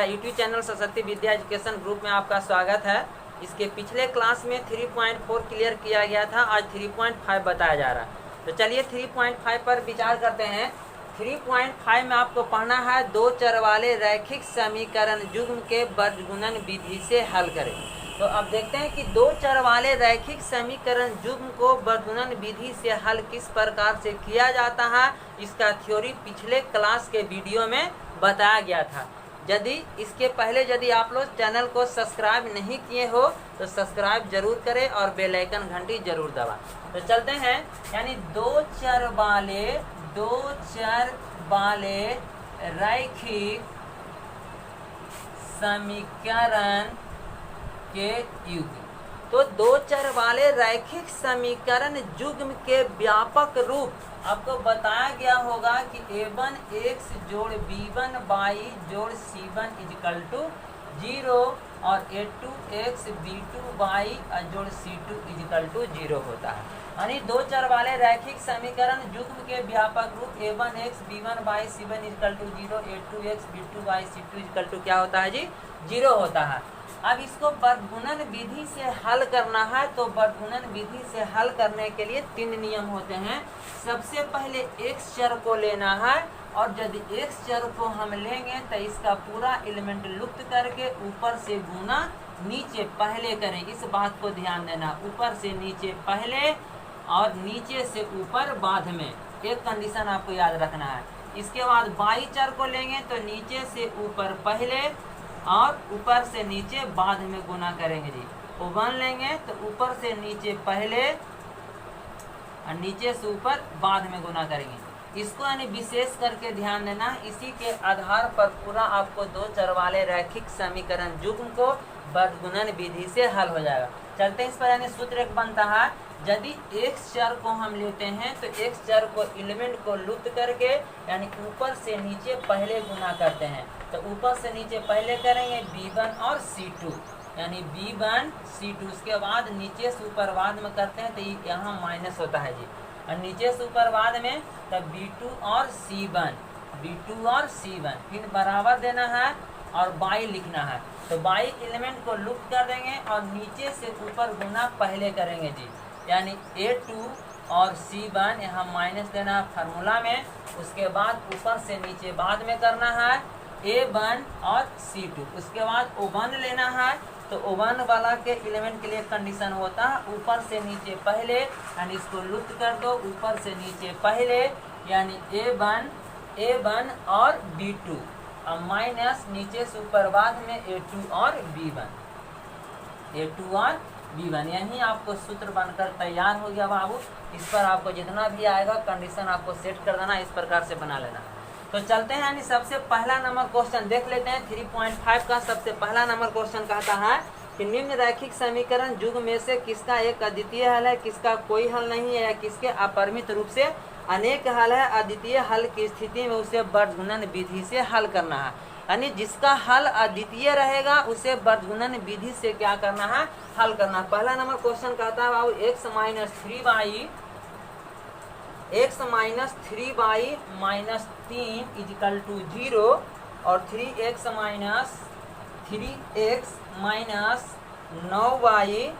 मेरा YouTube channel Saraswati Vidya education group में आपका स्वागत है। इसके पिछले क्लास में 3.4 क्लियर किया गया था, आज 3.5 बताया जा रहा है। तो चलिए 3.5 पर विचार करते हैं। 3.5 में आपको पढ़ना है दो चर वाले रैखिक समीकरण युग्म के वर्गगुणन विधि से हल करें। तो अब देखते हैं कि दो चर वाले रैखिक समीकरण युग्म को वर्गगुणन विधि से हल किस प्रकार से किया जाता है। इसका थ्योरी पिछले क्लास के वीडियो में बताया गया था। यदि इसके पहले यदि आप लोग चैनल को सब्सक्राइब नहीं किए हो तो सब्सक्राइब जरूर करें और बेल आइकन घंटी जरूर दबा। तो चलते हैं, यानी दो चर वाले रैखिक समीकरण के युग्म। तो दो चर वाले रैखिक समीकरण युग्म के व्यापक रूप आपको बताया गया होगा कि a1x जोड़ b1y जोड़ c1 इक्वल टू 0 और a2x b2y जोड़ c2 इक्वल टू 0 होता है। यानी दो चर वाले रैखिक समीकरण युग्म के व्यापक रूप a1x b1y c1 equal to 0 a2x b2y c2 equal to क्या होता है जी, 0 होता है। अब इसको वर्गगुणन विधि से हल करना है। तो वर्गगुणन विधि से हल करने के लिए 3 नियम होते हैं। सबसे पहले x चर को लेना है, और यदि x चर को हम लेंगे तो इसका पूरा एलिमेंट लुप्त करके ऊपर से गुना नीचे पहले करें। इस बात को ध्यान देना, ऊपर से नीचे पहले और नीचे से ऊपर बाद में। एक कंडीशन आपको याद रखना है। इसके बाद y चर को लेंगे तो नीचे से ऊपर पहले और ऊपर से नीचे बाद में गुना करेंगे जी। O1 लेंगे तो ऊपर से नीचे पहले और नीचे से ऊपर बाद में गुना करेंगे। इसको यानी विशेष करके ध्यान देना। इसी के आधार पर पूरा आपको दो चर वाले रैखिक समीकरण युग्म को वर्गगुणन विधि से हल हो जाएगा। चलते हैं इस पर, यानी सूत्र एक बनता है, यदि x चर को हम लेते हैं तो x चर को एलिमेंट को लुप्त करके यानी ऊपर से नीचे पहले गुना करते हैं। तो ऊपर से नीचे पहले करेंगे b1 और c2, यानी b1 c2। उसके बाद नीचे से ऊपर बाद में करते हैं तो यहाँ माइनस होता है जी, और नीचे से ऊपर बाद में तब b2 और c1 फिर बराबर देना है और y लिखना है। तो y एलिमेंट को लुप्त कर देंगे और नीचे से ऊपर गुना पहले करेंगे जी, यानी a2 और c1 यहाँ माइनस देना है फार्मूला में। उसके बाद ऊपर से नीचे बाद में करना है a1 और c2। उसके बाद O1 लेना है। तो O1 वाला के एलिमेंट के लिए कंडीशन होता है ऊपर से नीचे पहले, यानी इसको लुप्त कर दो, ऊपर से नीचे पहले यानी a1 और b2 और माइनस नीचे से ऊपर बाद में a2 और b1। यही आपको सूत्र बनकर तैयार हो गया बाबू। इस पर आपको जितना भी आएगा कंडीशन आपको सेट कर देना, इस प्रकार से बना लेना। तो चलते हैं, यानी सबसे पहला नंबर क्वेश्चन देख लेते हैं। 3.5 का सबसे पहला नंबर क्वेश्चन कहता है कि निम्न रैखिक समीकरण युग्म में से किसका एक अद्वितीय हल है, किसका कोई हल नहीं है, या किसके अपरिमित रूप से अनेक हल है। अद्वितीय हल की स्थिति में उसे वर्गगुणन विधि से हल करना है। यानी जिसका हल अद्वितीय रहेगा उसे वर्गगुणन विधि से क्या करना है, हल करना। पहला नंबर क्वेश्चन कहता है बाबू x minus 3y minus 3 is equal to 0 और 3x minus 9y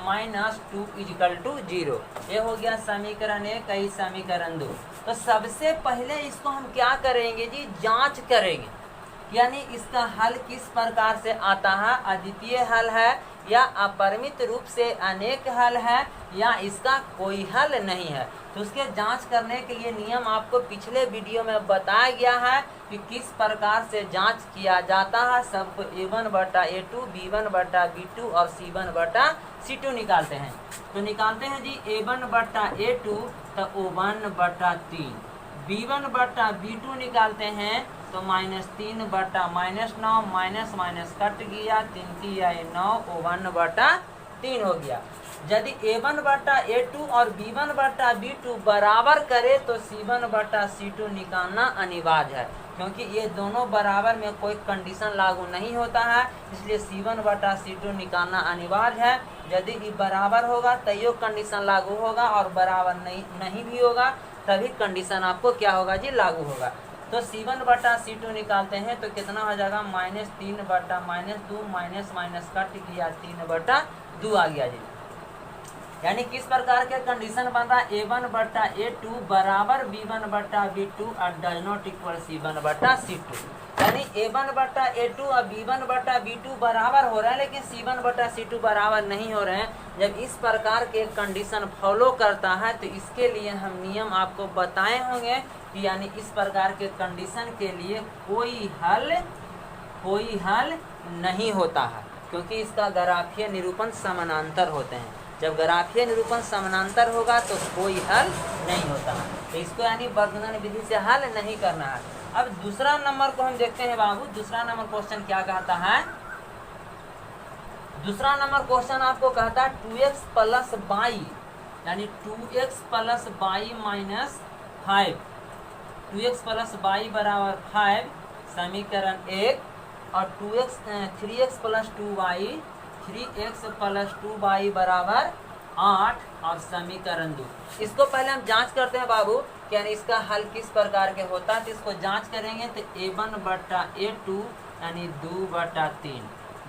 minus 2 is equal to 0। ये हो गया समीकरण 1। कई समीकरण 2। तो सबसे पहले इसको हम क्या करेंगे जी, जांच करेंगे, यानी इसका हल किस प्रकार से आता है, अद्वितीय हल है या अपरिमित रूप से अनेक हल है या इसका कोई हल नहीं है। तो उसके जांच करने के लिए नियम आपको पिछले वीडियो में बताया गया है कि किस प्रकार से जांच किया जाता है। सबको a1 बटा a2 b1 बटा b2 और c1 बटा c2 निकालते हैं। तो निकालते हैं जी a1 बटा a2 तो O1 बटा 3, b1 बटा b2 निकालते हैं तो -3 बटा -9, माइनस कट गया, 3 किया 9, O1 बटा 3 हो गया। यदि a1 बटा a2 और b1 बटा b2 बराबर करे तो c1 बटा c2 निकालना अनिवार्य है, क्योंकि ये दोनों बराबर में कोई कंडीशन लागू नहीं होता है, इसलिए c1 बटा c2 निकालना अनिवार्य है। यदि ये बराबर होगा तैयो कंडीशन लागू होगा और बराबर नहीं भी होगा तभी कंडीशन आपको क्या होगा जी, लागू होगा। तो C1 बटा C2 निकालते हैं तो कितना हो जाएगा -3 बटा -2 माइनस माइनस कट गया 3 बटा 2 आ गया जी। यानी किस प्रकार के कंडीशन बन रहा है A1 बटा A2 बराबर B1 बटा B2 और डज नॉट इक्वल C1 बटा C2। यानी A1 बटा A2 और B1 बटा B2 बराबर हो रहा है लेकिन C1 बटा C2 बराबर नहीं हो रहे हैं। जब इस प्रकार के कंडीशन फॉलो करता है तो इसके लिए हम नियम आपको बताए होंगे कि यानी इस प्रकार के कंडीशन के लिए कोई हल नहीं होता है, क्योंकि इसका ग्राफीय निरूपण समानांतर होते हैं। जब ग्राफीय निरूपण समानांतर होगा तो कोई हल नहीं होता है, तो इसको यानी वर्गुणन विधि से हल नहीं करना है। अब दूसरा नंबर को हम देखते हैं बाबू, दूसरा नंबर क्वेश्चन क्या कहता है। दूसरा नंबर क्वेश्चन आपको कहता है 2x प्लस वाई, यानी 2x plus y minus 5, 2x plus y बराबर 5 समीकरण 1 और 3x plus 2y 3x plus 2y बराबर 8 और समीकरण 2। इसको पहले हम जांच करते हैं बाबू कि यानी इसका हल किस प्रकार के होता है। तो इसको जांच करेंगे तो A1 बटा A2 यानी 2 बटा 3,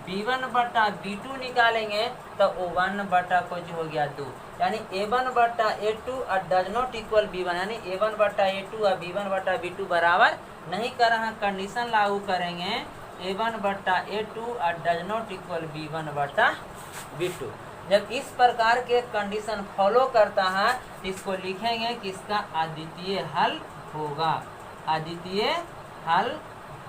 B1 बटा B2 निकालेंगे तो O1 बटा कुछ हो गया 2, यानी A1 बटा A2 और डज नॉट इक्वल B1, यानी A1 बटा A2 और B1 बटा B2 बराबर नहीं कर रहा। कंडीशन लागू करेंगे A1 बटा A2 और डज नॉट इक्वल B1 बटा B2। जब इस प्रकार के कंडीशन फॉलो करता है तो इसको लिखेंगे कि इसका अद्वितीय हल होगा, अद्वितीय हल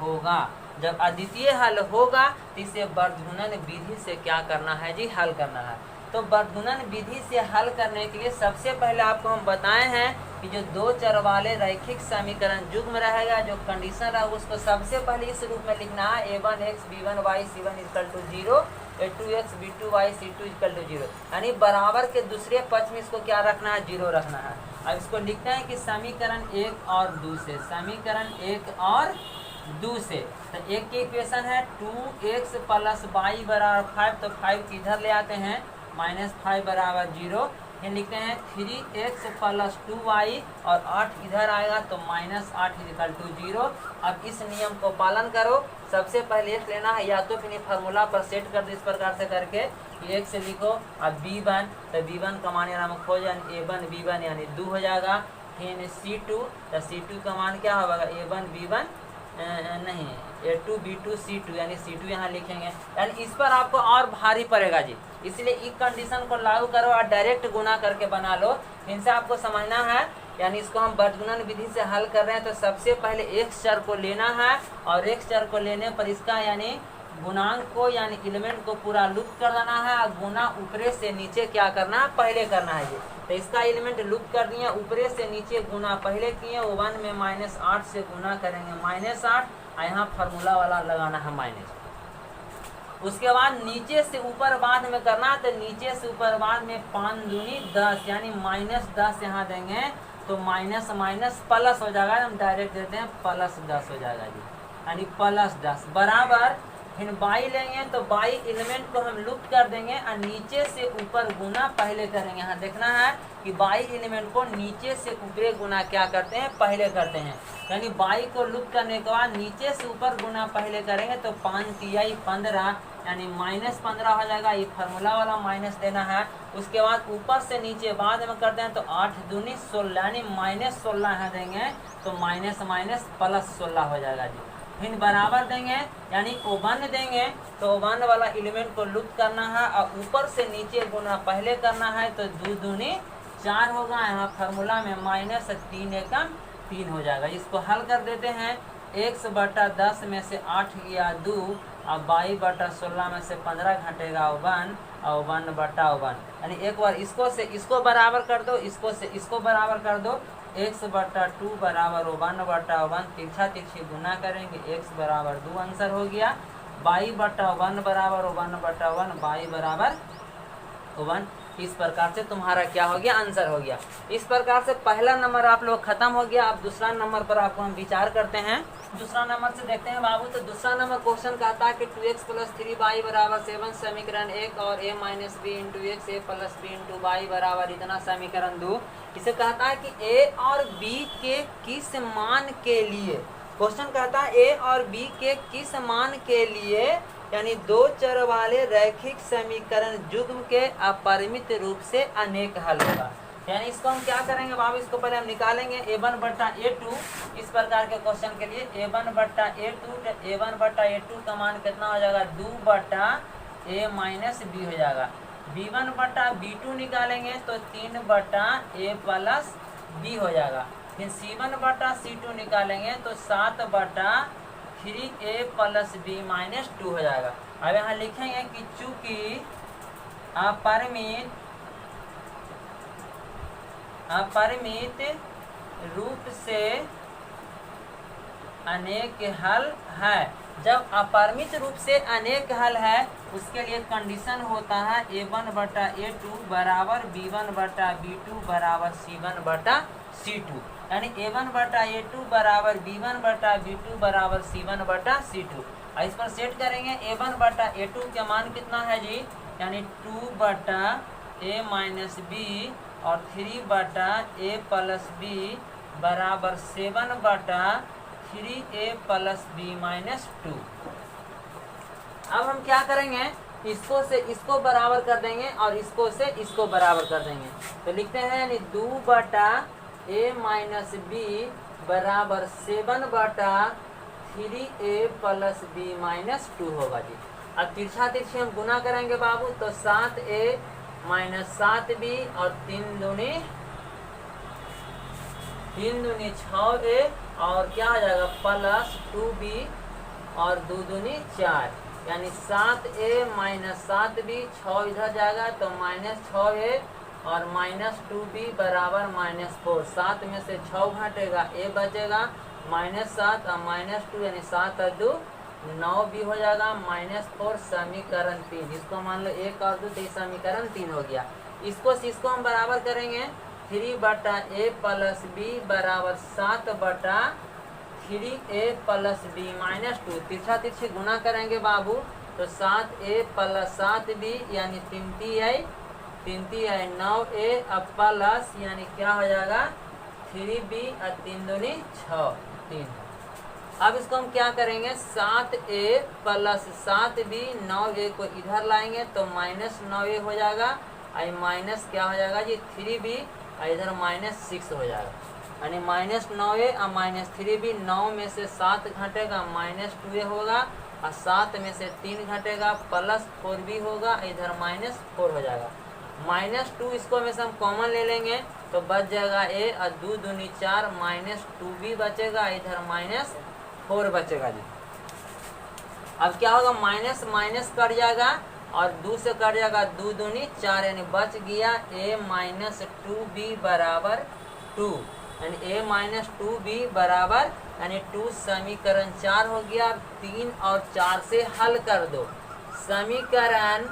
होगा। जब अद्वितीय हल होगा तो इसे वर्गुणन विधि से क्या करना है जी, हल करना है। तो वर्गुणन विधि से हल करने के लिए सबसे पहले आपको हम बताए हैं कि जो दो चर वाले रैखिक समीकरण युग्म रहेगा, जो कंडीशन रहेगा उसको सबसे पहले इस रूप में लिखना है A1x B1y C1 equal to 0, A2x B2y C2 equal to 0, यानी बराबर के दूसरे पक्ष में इसको क्या रखना है, 0 रखना है। अब इसको लिखते हैं कि समीकरण 1 और 2 से, समीकरण 1 और 2 से। तो एक की इक्वेशन है 2x प्लस y बराबर 5, तो 5 इधर ले आते हैं, -5 बराबर 0। ये लिखते हैं 3x प्लस 2y और 8 इधर आएगा तो -8 इक्वल टू 0। अब इस नियम को पालन करो। सबसे पहले x लेना है, या तो फिर फार्मूला पर सेट कर दो इस प्रकार से करके x से लिखो। अब B1, तो B1 का मान हम खोज A1 B1 यानी 2 हो जाएगा। फिर C2, तो C2 का मान क्या होगा, A1 B1 नहीं A2 B2 C2, यानी C2 यहाँ लिखेंगे। यानी इस पर आपको और भारी पड़ेगा जी, इसलिए इस कंडीशन को लागू करो और डायरेक्ट गुना करके बना लो। इनसे आपको समझना है, यानी इसको हम वर्गुणन विधि से हल कर रहे हैं। तो सबसे पहले x चर को लेना है और x चर को लेने पर इसका यानी गुणांक को यानी एलिमेंट को पूरा लुप्त कर देना है और गुना ऊपरे से नीचे क्या करना है, पहले करना है जी। तो इसका एलिमेंट लुप्त कर दिए, ऊपरे से नीचे गुना पहले किए, 1 में -8 से गुना करेंगे -8, यहाँ फार्मूला वाला लगाना है माइनस। उसके बाद नीचे से ऊपर बाद में करना, तो नीचे से ऊपर बाद में 5 दूनी 10 यानी -10 यहाँ देंगे तो माइनस माइनस प्लस हो जाएगा। हम डायरेक्ट देते हैं +10 हो जाएगा जी, यानी +10 बराबर। फिर बाई लेंगे तो बाई एलिमेंट को हम लुप्त कर देंगे और नीचे से ऊपर गुना पहले करेंगे। यहाँ देखना है कि बाई एलिमेंट को नीचे से ऊपरे गुना क्या करते हैं, पहले करते हैं। यानी बाई को लुप्त करने के बाद नीचे से ऊपर गुना पहले करेंगे तो 5 तिहाई 15 यानी -15 हो जाएगा। ये फार्मूला वाला माइनस देना है। उसके बाद ऊपर से नीचे बाद में करते हैं तो 8 दूनी 16 यानी -16 यहाँ देंगे तो माइनस माइनस +16 हो जाएगा जी। फिर बराबर देंगे यानी O1 देंगे तो O1 वाला एलिमेंट को लुप्त करना है और ऊपर से नीचे गुना पहले करना है तो 2 दूनी 4 होगा। यहाँ फार्मूला में -3 एकम 3 हो जाएगा। इसको हल कर देते हैं। x बटा 10 में से 8 गया 2 और 22 बटा 16 में से 15 घटेगा 1 और 1 बटा 1, यानी एक बार इसको से इसको बराबर कर दो, इसको से इसको बराबर कर दो। x बटा 2 बराबर 1 बटा 1, तिरछा तिरछी गुना करेंगे x बराबर 2 आंसर हो गया। 22 बटा 1 बराबर 1 बटा 1, 22 बराबर 1। इस प्रकार से तुम्हारा क्या हो गया, आंसर हो गया। इस प्रकार से पहला नंबर आप लोग खत्म हो गया। अब दूसरा नंबर पर आपको हम विचार करते हैं। दूसरा नंबर से देखते हैं बाबू। तो दूसरा नंबर क्वेश्चन कहता है कि 2x प्लस 3y बराबर 7 समीकरण 1 और a minus b into x a plus b into y बराबर इतना समीकरण 2। इसे कहता है कि a और b के किस मान के लिए क्वेश्चन कहता है ए और बी के किस मान के लिए यानी दो चर वाले रैखिक समीकरण युग्म के अपरिमित रूप से अनेक हल होगा। यानी इसको हम क्या करेंगे बाबू, इसको पहले हम निकालेंगे a1 बट्टा a2। इस प्रकार के क्वेश्चन के लिए a1 बट्टा a2, a1 बट्टा a2 का मान कितना हो जाएगा 2 बट्टा a माइनस b हो जाएगा। b1 बट्टा b2 निकालेंगे तो 3 बट्टा a प्लस b हो जाएगा। फिर c1 बट्टा c2 निकालेंगे तो 7 बट्टा 3a प्लस b माइनस 2 हो जाएगा। अब यहाँ लिखेंगे कि चूंकि अपरिमित रूप से अनेक हल है। जब अपरिमित रूप से अनेक हल है उसके लिए कंडीशन होता है a1 बटा a2 बराबर b1 बटा b2 बराबर c1 बटा c2। यानी a1 बटा a2 बराबर b1 बटा b2 बराबर c1 बटा c2। इस पर सेट करेंगे a1 बटा a2 के मान कितना है जी, यानी 2 बटा a माइनस b और 3 बटा a प्लस b बराबर 7 बटा 3a प्लस b माइनस 2। अब हम क्या करेंगे, इसको से इसको बराबर कर देंगे और इसको से इसको बराबर कर देंगे। तो लिखते हैं यानी 2 बटा a माइनस b बराबर 7 बटा 3a प्लस b माइनस 2 होगा जी। अब तिरछा तिरछी हम गुना करेंगे बाबू तो 7a माइनस 7b और 3 दूनी 6a और क्या हो जाएगा प्लस 2b और 2 दूनी 4, यानी 7a माइनस 7b 6 इधर जाएगा तो माइनस 6a और माइनस 2b बराबर माइनस 4। 7 में से 6 घटेगा a बचेगा माइनस 7 और माइनस 2 यानी 7 और 2 9b हो जाएगा माइनस 4 समीकरण 3। इसको मान लो 1 और 2 तो समीकरण 3 हो गया। इसको हम बराबर करेंगे 3 बटा a प्लस b बराबर 7 बटा 3a प्लस b माइनस 2। तिरछा तिरछी गुना करेंगे बाबू तो 7a प्लस 7b यानी 3 9a अब प्लस यानी क्या हो जाएगा 3b और 3 दूनी 6 3। अब इसको हम क्या करेंगे 7a प्लस 7b 9a को इधर लाएंगे तो माइनस 9a हो जाएगा और माइनस क्या हो जाएगा जी 3b और इधर माइनस 6 हो जाएगा, यानी माइनस 9a और माइनस 3b। 9 में से 7 घटेगा माइनस 2a होगा और 7 में से 3 घटेगा प्लस 4b होगा, इधर माइनस 4 हो जाएगा। माइनस 2 इसको में से हम कॉमन ले लेंगे तो बच जाएगा a और 2 दूनी 4 माइनस 2b बचेगा, इधर माइनस 4 बचेगा जी। अब क्या होगा माइनस माइनस कट जाएगा और 2 से कट जाएगा 2 दूनी 4 यानी बच गया a माइनस 2b बराबर 2, यानी a माइनस 2b बराबर यानी 2 समीकरण 4 हो गया। 3 और 4 से हल कर दो, समीकरण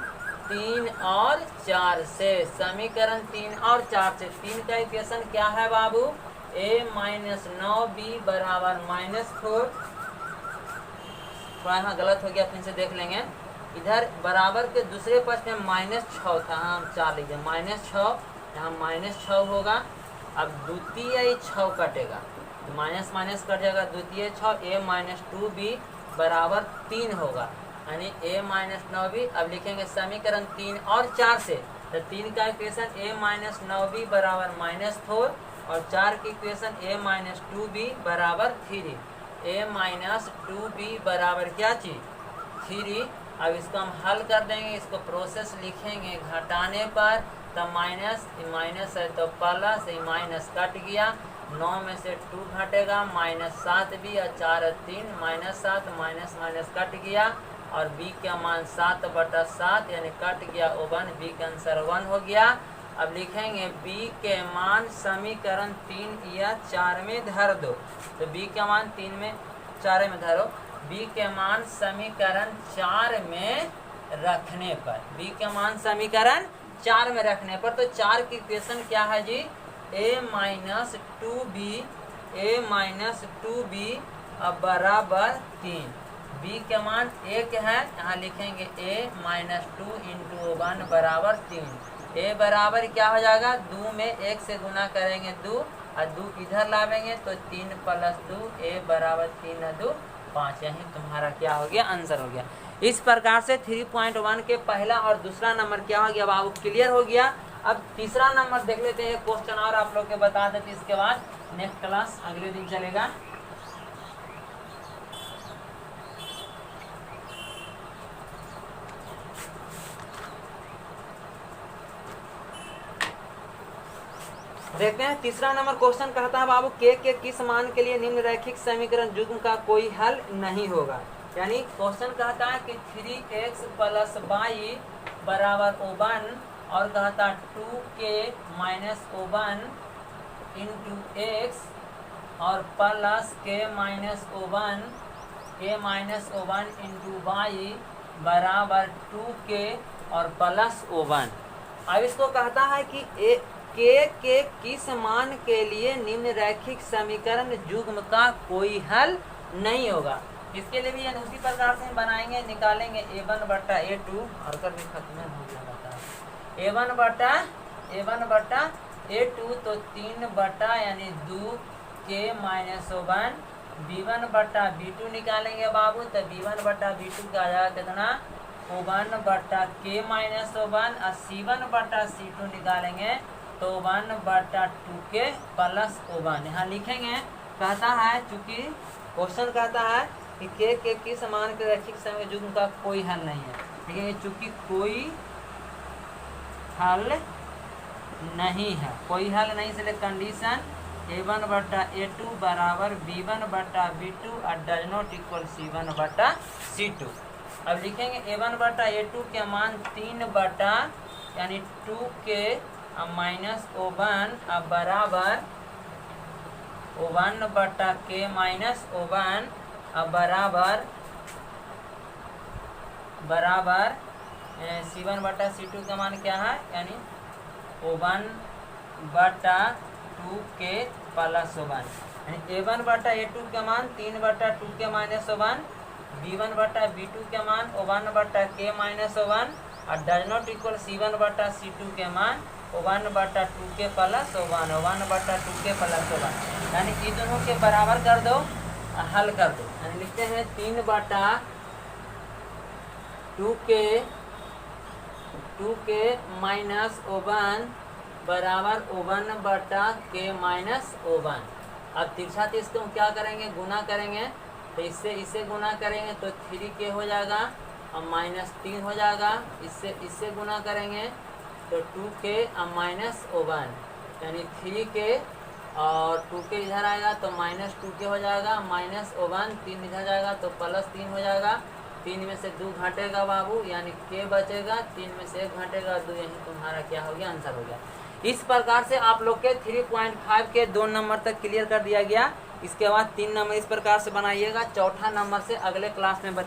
3 और 4 से, समीकरण 3 और 4 से 3 का इक्वेशन क्या है बाबू a माइनस 9b बराबर माइनस 4। थोड़ा यहाँ गलत हो गया फिर से देख लेंगे। इधर बराबर के दूसरे पक्ष में माइनस 6 था, हम 4 लीजिए माइनस 6, यहाँ माइनस 6 होगा। अब द्वितीय 6 कटेगा तो माइनस माइनस कट जाएगा, द्वितीय 6 a माइनस 2b बराबर 3 होगा, यानी a माइनस 9b। अब लिखेंगे समीकरण 3 और 4 से, तो 3 का इक्वेशन a माइनस 9b बराबर माइनस 4 और 4 की इक्वेशन a माइनस 2b बराबर 3। a माइनस 2b बराबर क्या चीज 3। अब इसको हम हल कर देंगे, इसको प्रोसेस लिखेंगे घटाने पर तो माइनस माइनस है तो प्लस माइनस कट गया, 9 में से 2 घटेगा माइनस 7b और 4 3 माइनस 7 माइनस माइनस कट गया और b का मान 7 बटा 7 यानी कट गया 1, b का आंसर 1 हो गया। अब लिखेंगे b के मान समीकरण 3 या 4 में धर दो, तो b का मान 3 में 4 में धरो। b के मान समीकरण 4 में रखने पर, b के मान समीकरण 4 में रखने पर, तो 4 की इक्वेशन क्या है जी a माइनस 2b बराबर 3। b के मान 1 है, यहाँ लिखेंगे a माइनस 2 इंटू 1 बराबर 3। a बराबर क्या हो जाएगा 2 में 1 से गुना करेंगे 2 और 2 इधर लावेंगे तो 3 + 2 a बराबर 3 2 5। यही तुम्हारा क्या हो गया, आंसर हो गया। इस प्रकार से 3.1 के पहला और दूसरा नंबर क्या हो गया बाबू, क्लियर हो गया। अब तीसरा नंबर देख लेते हैं, क्वेश्चन और आप लोग के बता देते, इसके बाद नेक्स्ट क्लास अगले दिन चलेगा। देखते हैं तीसरा नंबर क्वेश्चन कहता है बाबू के किस मान के लिए निम्न रैखिक समीकरण युग्म का कोई हल नहीं होगा। यानी क्वेश्चन कहता है कि 3x + y बराबर 1 और कहता 2k - 1 इंटू x और प्लस k - 1 इंटू y बराबर 2k और प्लस 1। अब इसको कहता है कि के किस मान के लिए निम्न रैखिक समीकरण युग्म का कोई हल नहीं होगा। इसके लिए भी उसी प्रकार से हम बनाएंगे, निकालेंगे a1 बटा a2 और कर भी खत्म हो गया बता a1 बटा a2 तो 3 बटा यानी 2k - 1 b1 बटा b2 निकालेंगे बाबू, तो b1 बटा b2 का आ जाएगा कितना 1 बटा k - 1 और c1 बटा c2 निकालेंगे तो 1 बटा 2k प्लस 1 यहाँ लिखेंगे। कहता है चूंकि क्वेश्चन कहता है कि के किस मान के रैखिक समीकरण युग्म का कोई हल नहीं है, लिखेंगे चूंकि कोई हल नहीं है, कोई हल नहीं इसलिए कंडीशन a1 बटा a2 बराबर b1 बटा b2 और डज नॉट इक्वल c1 बटा c2। अब लिखेंगे a1 बटा a2 के मान 3 बटा यानी 2k - 1 अब बराबर 1 बटा k - 1 अब बराबर c1 बटा c2 का मान क्या है यानी 1 बटा 2k प्लस 1 यानी a1 बटा a2 का मान 3 बटा 2k - 1 b1 बटा b2 के मान 1 बटा k - 1 और डज नॉट इक्वल c1 बटा c2 के मान 1 बटा 2k प्लस 1 बटा 2k प्लस 1 यानी ये दोनों के बराबर कर दो, हल कर दो। यानी लिखते हैं 3 बटा 2k माइनस 1 बराबर 1 बटा k माइनस 1। अब तिरछा तीस को क्या करेंगे, गुना करेंगे, तो इससे गुना करेंगे तो 3k हो जाएगा और -3 हो जाएगा। इससे गुना करेंगे तो 2k और -1 यानी 3k और 2k इधर आएगा तो -2k हो जाएगा, -1 3 इधर जाएगा तो +3 हो जाएगा। 3 में से 2 घटेगा बाबू यानी k बचेगा, 3 में से 1 घटेगा 2, यही तुम्हारा क्या हो गया, आंसर हो गया। इस प्रकार से आप लोग के 3.5 के 2 नंबर तक क्लियर कर दिया गया। इसके बाद 3 नंबर इस प्रकार से बनाइएगा, चौथा नंबर से अगले क्लास में बताया।